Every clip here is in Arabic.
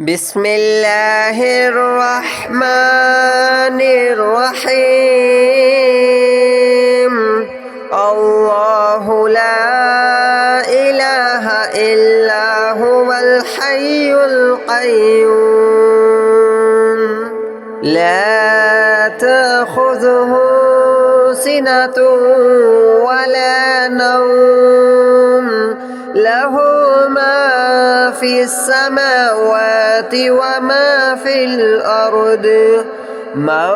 بسم الله الرحمن الرحيم. الله لا إله إلا هو الحي القيوم لا تأخذه سنة ولا نوم له ما في السماوات وما في الأرض من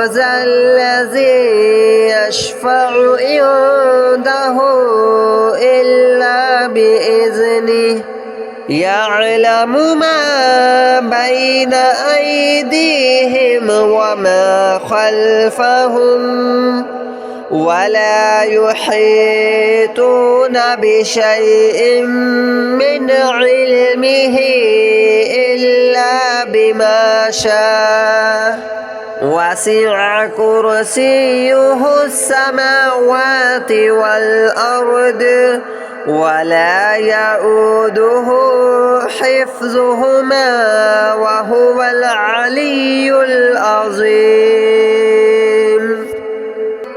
ذا الذي يشفع عنده إلا بإذنه يعلم ما بين أيديهم وما خلفهم ولا يحيطون بشيء من علمه إلا بما شاء وسع كرسيه السماوات والأرض ولا يؤوده حفظهما وهو العلي العظيم.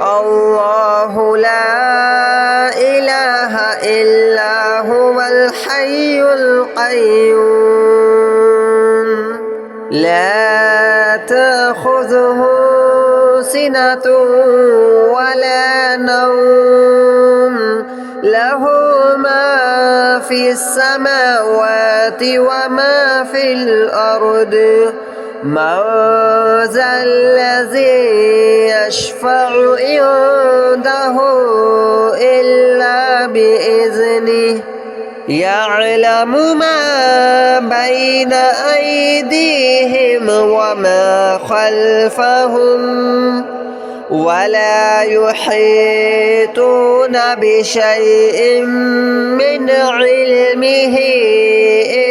الله لا إله إلا هو الحي القيوم لا تأخذه سنة ولا نوم له ما في السماوات وما في الأرض من ذا الذي يشفع عنده إلا بإذنه يعلم ما بين أيديهم وما خلفهم ولا يحيطون بشيء من علمه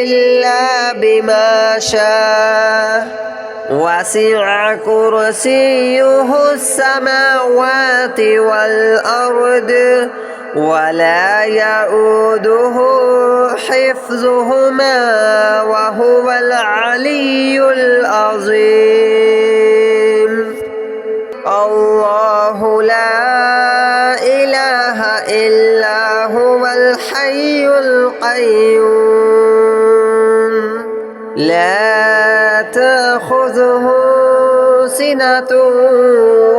إلا بما شاء وسع كرسيه السماوات والأرض ولا يؤوده حفظهما وهو العلي العظيم. الله لا إله إلا هو الحي القيوم لا تأخذه سنة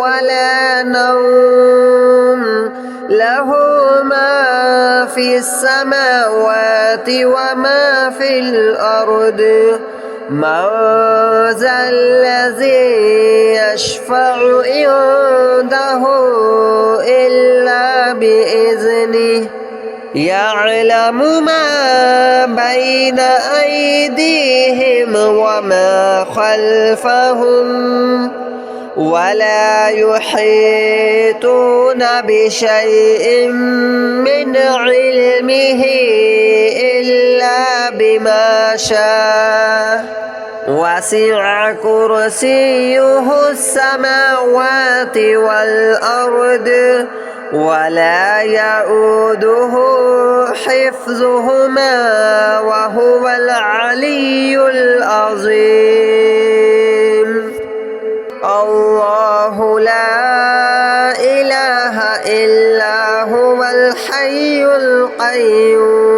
ولا نوم له ما في السماوات وما في الأرض من ذا الذي يشفع عنده إلا بإذنه يعلم ما بين أيديهم وما خلفهم ولا يحيطون بشيء من علمه إلا بما شاء وسع كرسيه السماوات والأرض ولا يؤوده حفظهما وهو العلي العظيم. الله لا إله إلا هو الحي القيوم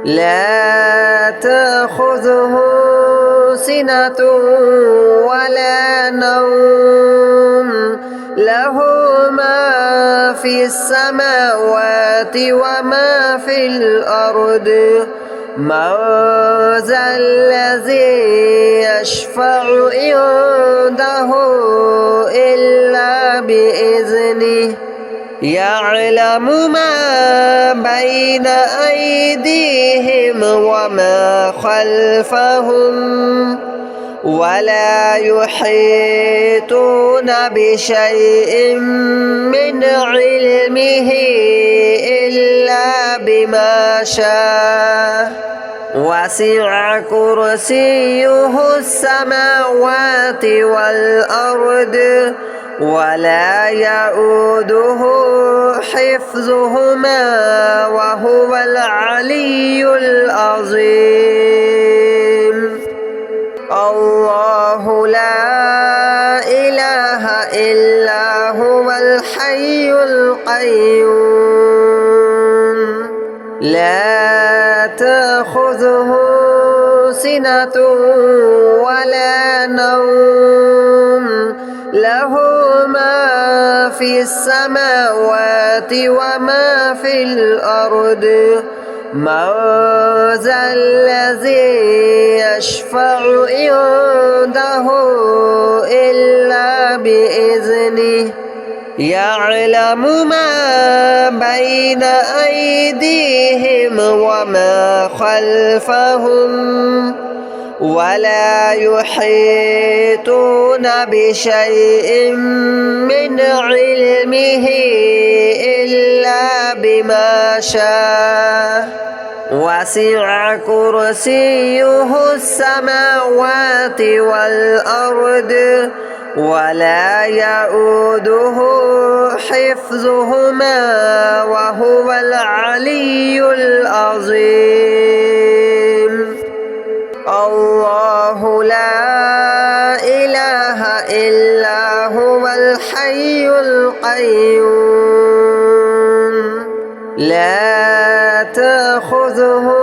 لا تأخذه سنة ولا نوم له ما في السماوات وما في الأرض من ذا الذي يشفع عنده إلا بإذنه يعلم ما بين أيديهم وما خلفهم ولا يحيطون بشيء من علمه إلا بما شاء وسع كرسيه السماوات والأرض ولا يؤوده حفظهما وهو العلي العظيم. القيوم لا تأخذه سنة ولا نوم له ما في السماوات وما في الأرض من ذا الذي يشفع عنده إلا بإذنه يعلم ما بين أيديهم وما خلفهم ولا يحيطون بشيء من علمه إلا بما شاء وسع كرسيه السماوات والأرض ولا يؤوده حفظهما وهو العلي العظيم الله لا إله إلا هو الحي القيوم لا تأخذه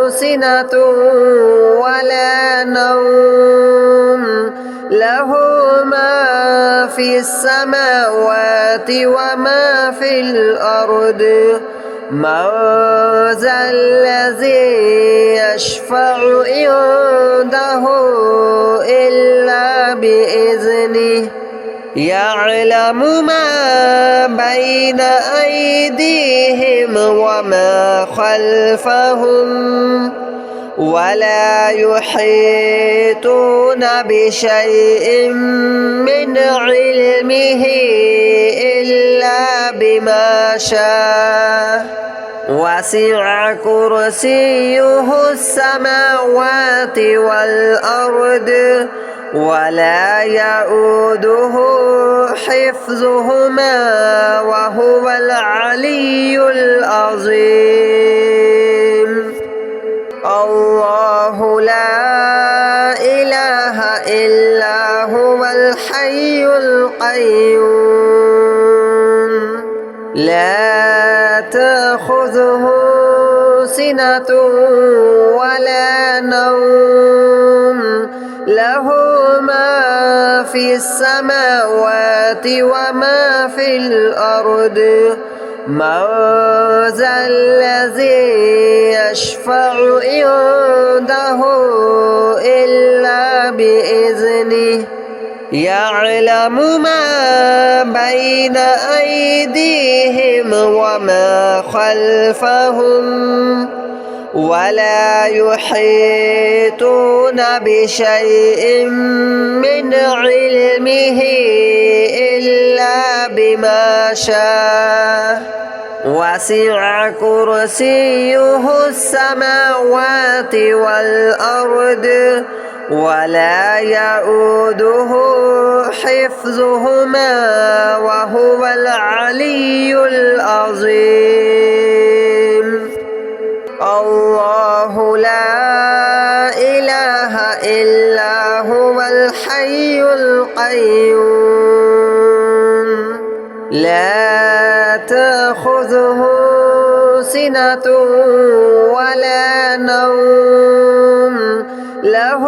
سنة ولا نوم له ما في السماوات وما في الأرض من ذا الذي يشفع عنده إلا بإذنه يعلم ما بين أيديهم وما خلفهم ولا يحيطون بشيء من علمه إلا بما شاء وسع كرسيه السماوات والأرض ولا يؤوده حفظهما وهو العلي العظيم الله لا إله إلا هو الحي القيوم لا تأخذه سنة ولا نوم له ما في السماوات وما في الأرض من ذا الذي يشفع عنده إلا بإذنه يعلم ما بين أيديهم وما خلفهم ولا يحيطون بشيء من علمه إلا بما شاء وسع كرسيه السماوات والأرض ولا يؤوده حفظهما وهو العلي العظيم الله لا إله إلا هو الحي القيوم لا تأخذه سنة ولا نوم له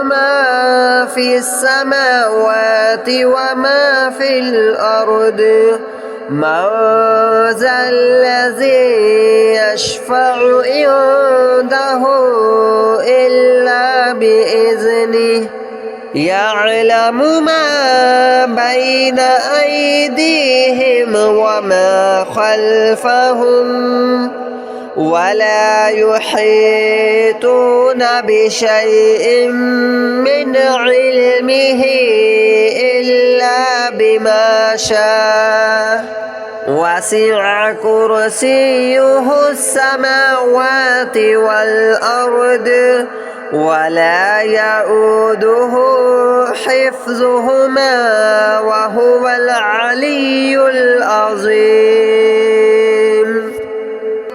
ما في السماوات وما في الأرض من ذا الذي يشفع عنده إلا بإذنه يعلم ما بين أيديهم وما خلفهم ولا يحيطون بشيء من علمه إلا بما شاء وسع كرسيه السماوات والأرض ولا يؤوده حفظهما وهو العلي العظيم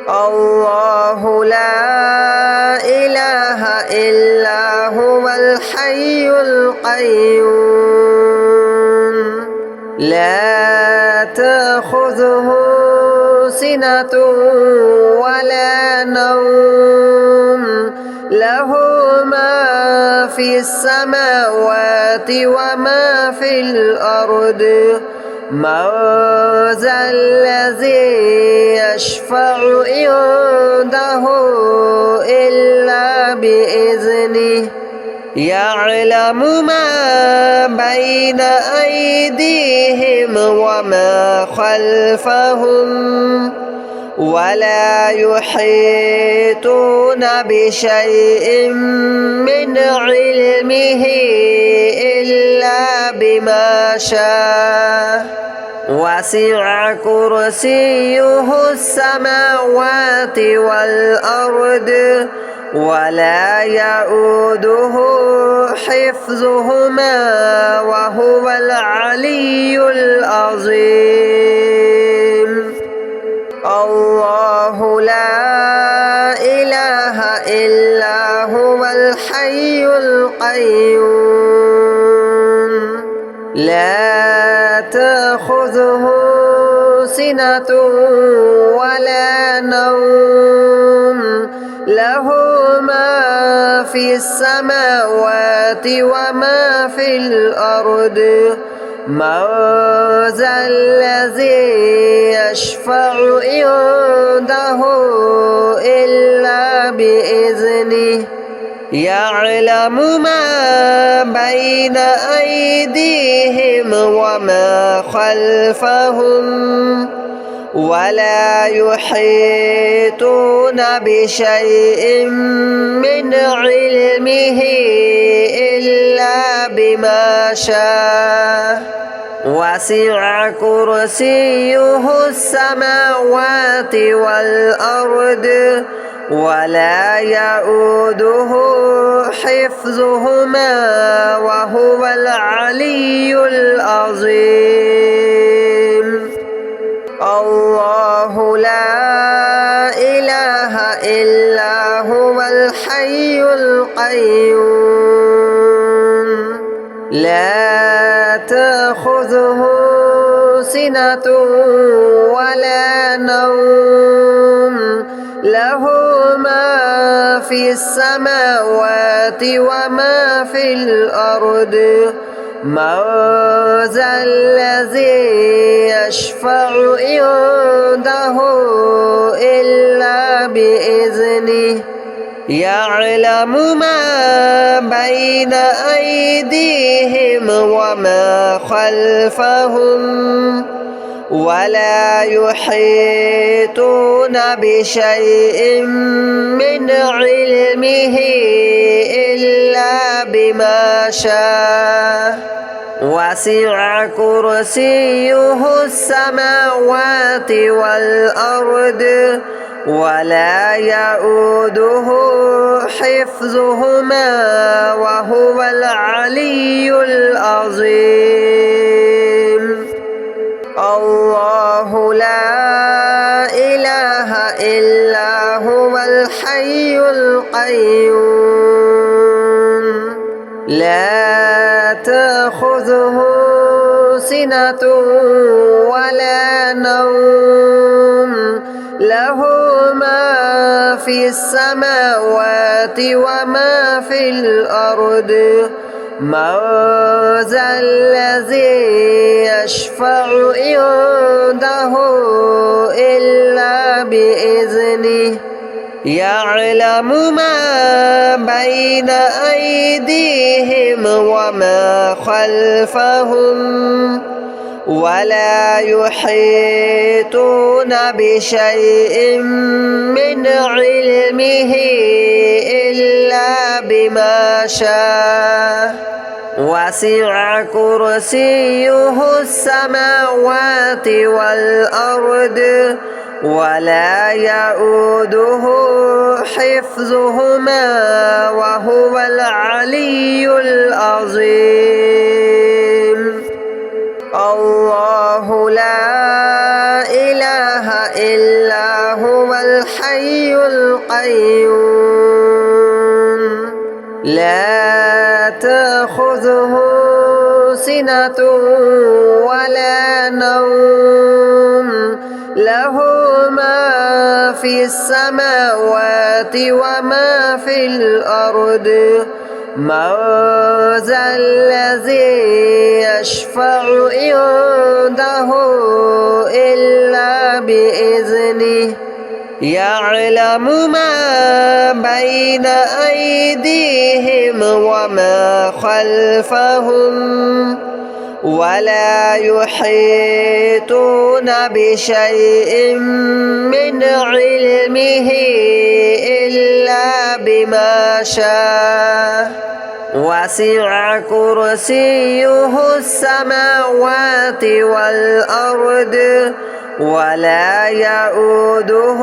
الله لا إله إلا هو الحي القيوم لا تأخذه سنة ولا نوم له ما في السماوات وما في الأرض من ذا الذي يشفع عنده إلا بإذنه يعلم ما بين أيديهم وما خلفهم ولا يحيطون بشيء من علمه إلا بما شاء وسع كرسيه السماوات والأرض ولا يؤوده حفظهما وهو العلي العظيم الله لا إله إلا هو الحي القيوم لا تأخذه سنة ولا نوم له ما في السماوات وما في الأرض من ذا الذي يشفع عنده إلا بإذنه يعلم ما بين أيديهم وما خلفهم ولا يحيطون بشيء من علمه إلا بما شاء وسع كرسيه السماوات والأرض ولا يؤوده حفظهما وهو العلي العظيم الله لا إله إلا هو الحي القيوم لا تأخذه سنة ولا نوم له ما في السماوات وما في الأرض من ذا الذي يشفع عنده إلا بإذنه يعلم ما بين أيديهم وما خلفهم ولا يحيطون بشيء من علمه إلا بما شاء وسع كرسيه السماوات والأرض ولا يؤوده حفظهما وهو العلي العظيم الله لا إله إلا هو الحي القيوم لا تأخذه سنة ولا نوم له ما في السماوات وما في الأرض من ذا الذي يشفع عنده إلا بإذنه يعلم ما بين أيديهم وما خلفهم ولا يحيطون بشيء من علمه إلا بما شاء وسع كرسيه السماوات والأرض ولا يؤوده حفظهما وهو العلي العظيم الله لا إله إلا هو الحي القيوم لا تأخذه سنة ولا نوم له ما في السماوات وما في الأرض من ذا الذي يشفع عنده إلا بإذنه يعلم ما بين أيديهم وما خلفهم ولا يحيطون بشيء من علمه إلا بما شاء وسع كرسيه السماوات والأرض ولا يؤوده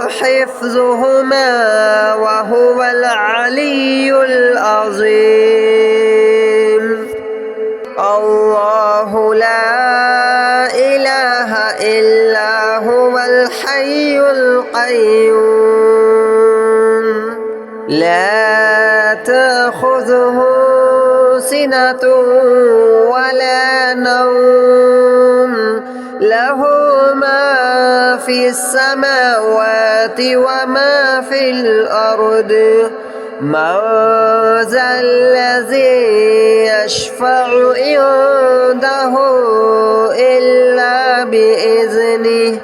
حفظهما وهو العلي العظيم الله لا إله إلا هو الحي القيوم لا تأخذه سنة ولا نوم له ما في السماوات وما في الأرض من ذا الذي يشفع عنده إلا بإذنه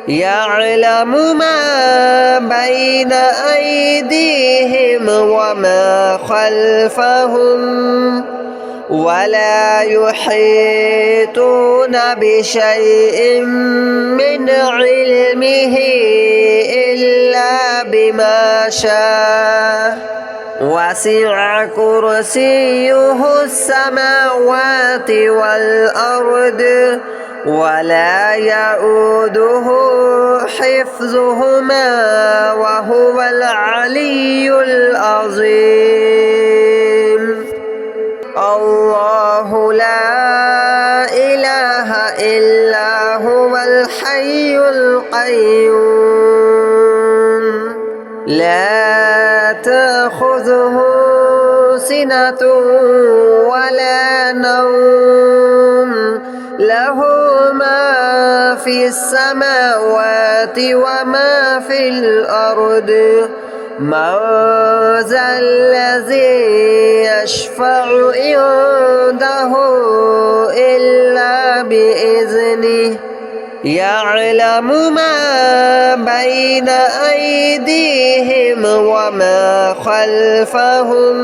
يعلم ما بين أيديهم وما خلفهم ولا يحيطون بشيء من علمه إلا بما شاء وسع كرسيه السماوات والأرض ولا يؤوده حفظهما وهو العلي العظيم الله لا إله إلا هو الحي القيوم لا تأخذه سنة ولا نوم له ما في السماوات وما في الأرض من ذا الذي يشفع عنده إلا بإذنه يعلم ما بين أيديهم وما خلفهم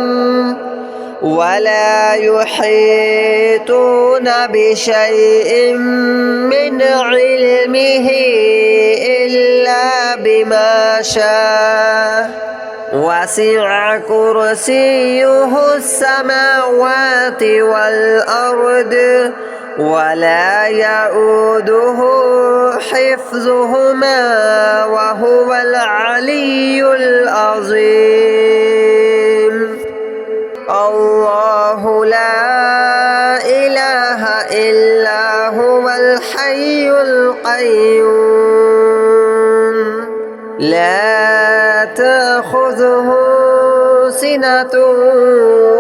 ولا يحيطون بشيء من علمه إلا بما شاء وسع كرسيه السماوات والأرض ولا يؤوده حفظهما وهو العلي العظيم الله لا إله إلا هو الحي القيوم لا تأخذه سنة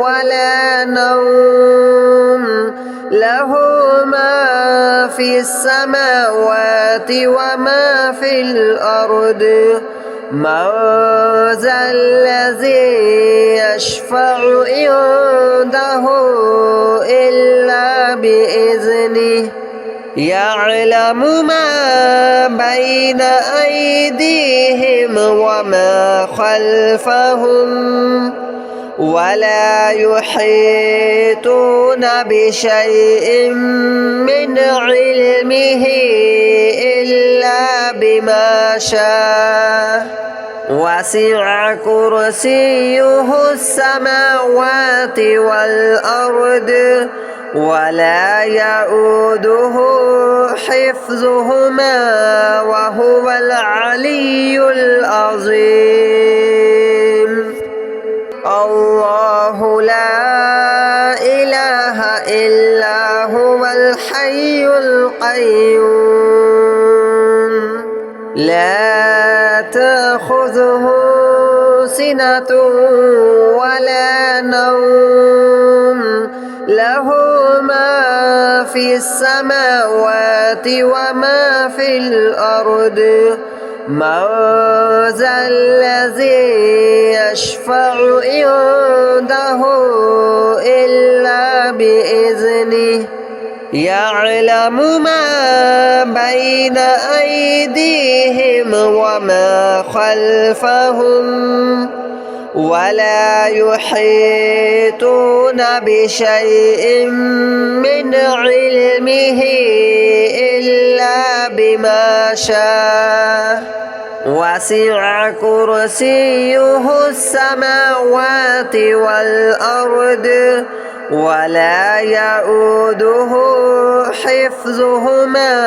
ولا نوم له ما في السماوات وما في الأرض من ذا الذي يشفع عنده إلا بإذنه يعلم ما بين أيديهم وما خلفهم ولا يحيطون بشيء من علمه إلا بما شاء وسع كرسيه السماوات والأرض ولا يؤوده حفظهما وهو العلي العظيم الله لا إله إلا هو الحي القيوم لا تأخذه سنة ولا نوم له ما في في السماوات وما في الأرض من ذا الذي يشفع عنده إلا بإذنه يعلم ما بين أيديهم وما خلفهم ولا يحيطون بشيء من علمه إلا بما شاء وسع كرسيه السماوات والأرض ولا يؤوده حفظهما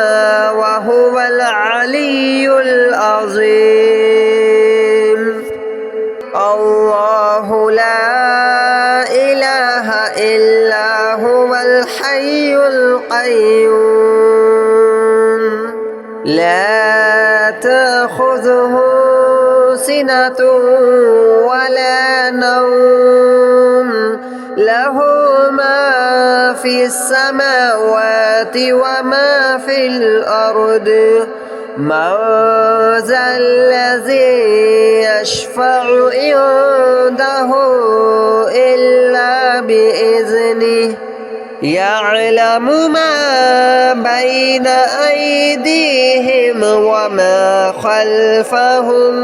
وهو العلي العظيم الله لا إله إلا هو الحي القيوم لا تأخذه سنة ولا نوم له ما في السماوات وما في الأرض من ذا الذي يشفع عنده إلا بإذنه يعلم ما بين أيديهم وما خلفهم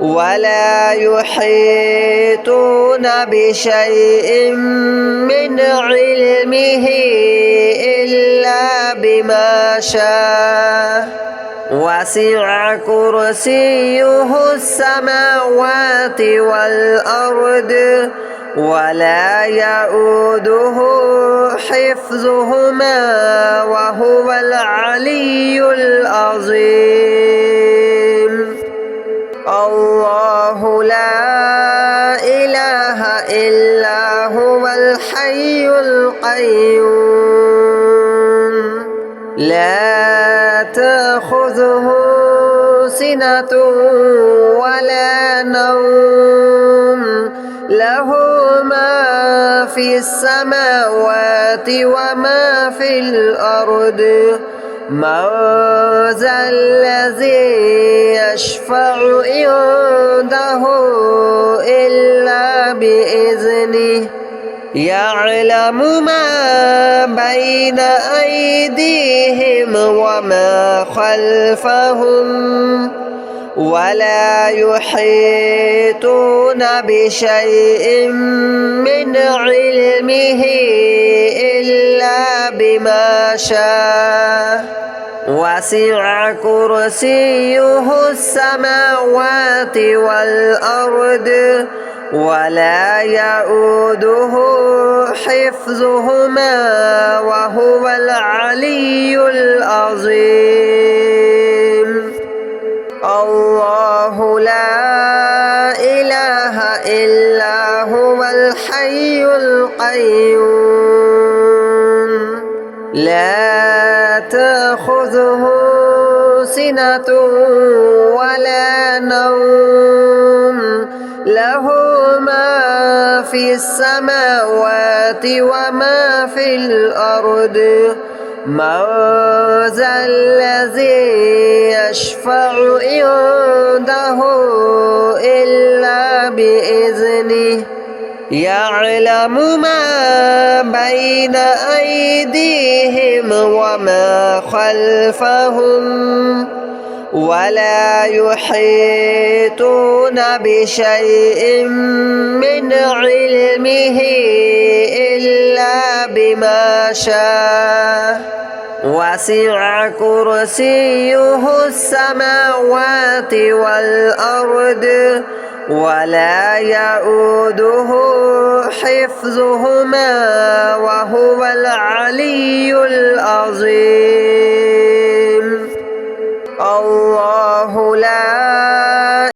ولا يحيطون بشيء من علمه إلا بما شاء وسع كرسيه السماوات والأرض ولا يؤوده حفظهما وهو العلي العظيم الله لا إله إلا هو الحي القيوم لا تأخذه سنة ولا نوم له ما في السماوات وما في الأرض من ذا الذي يشفع عنده إلا بإذنه يعلم ما بين أيديهم وما خلفهم ولا يحيطون بشيء من علمه إلا بما شاء وسع كرسيه السماوات والأرض ولا يؤوده حفظهما وهو العلي العظيم الله لا إله إلا هو الحي القيوم لا تأخذه سنة ولا نوم له ما في السماوات وما في الأرض من ذا الذي يشفع عنده إلا بإذنه يعلم ما بين أيديهم وما خلفهم ولا يحيطون بشيء من علمه إلا بما شاء وسع كرسيه السماوات والأرض ولا يؤوده حفظهما وهو العلي العظيم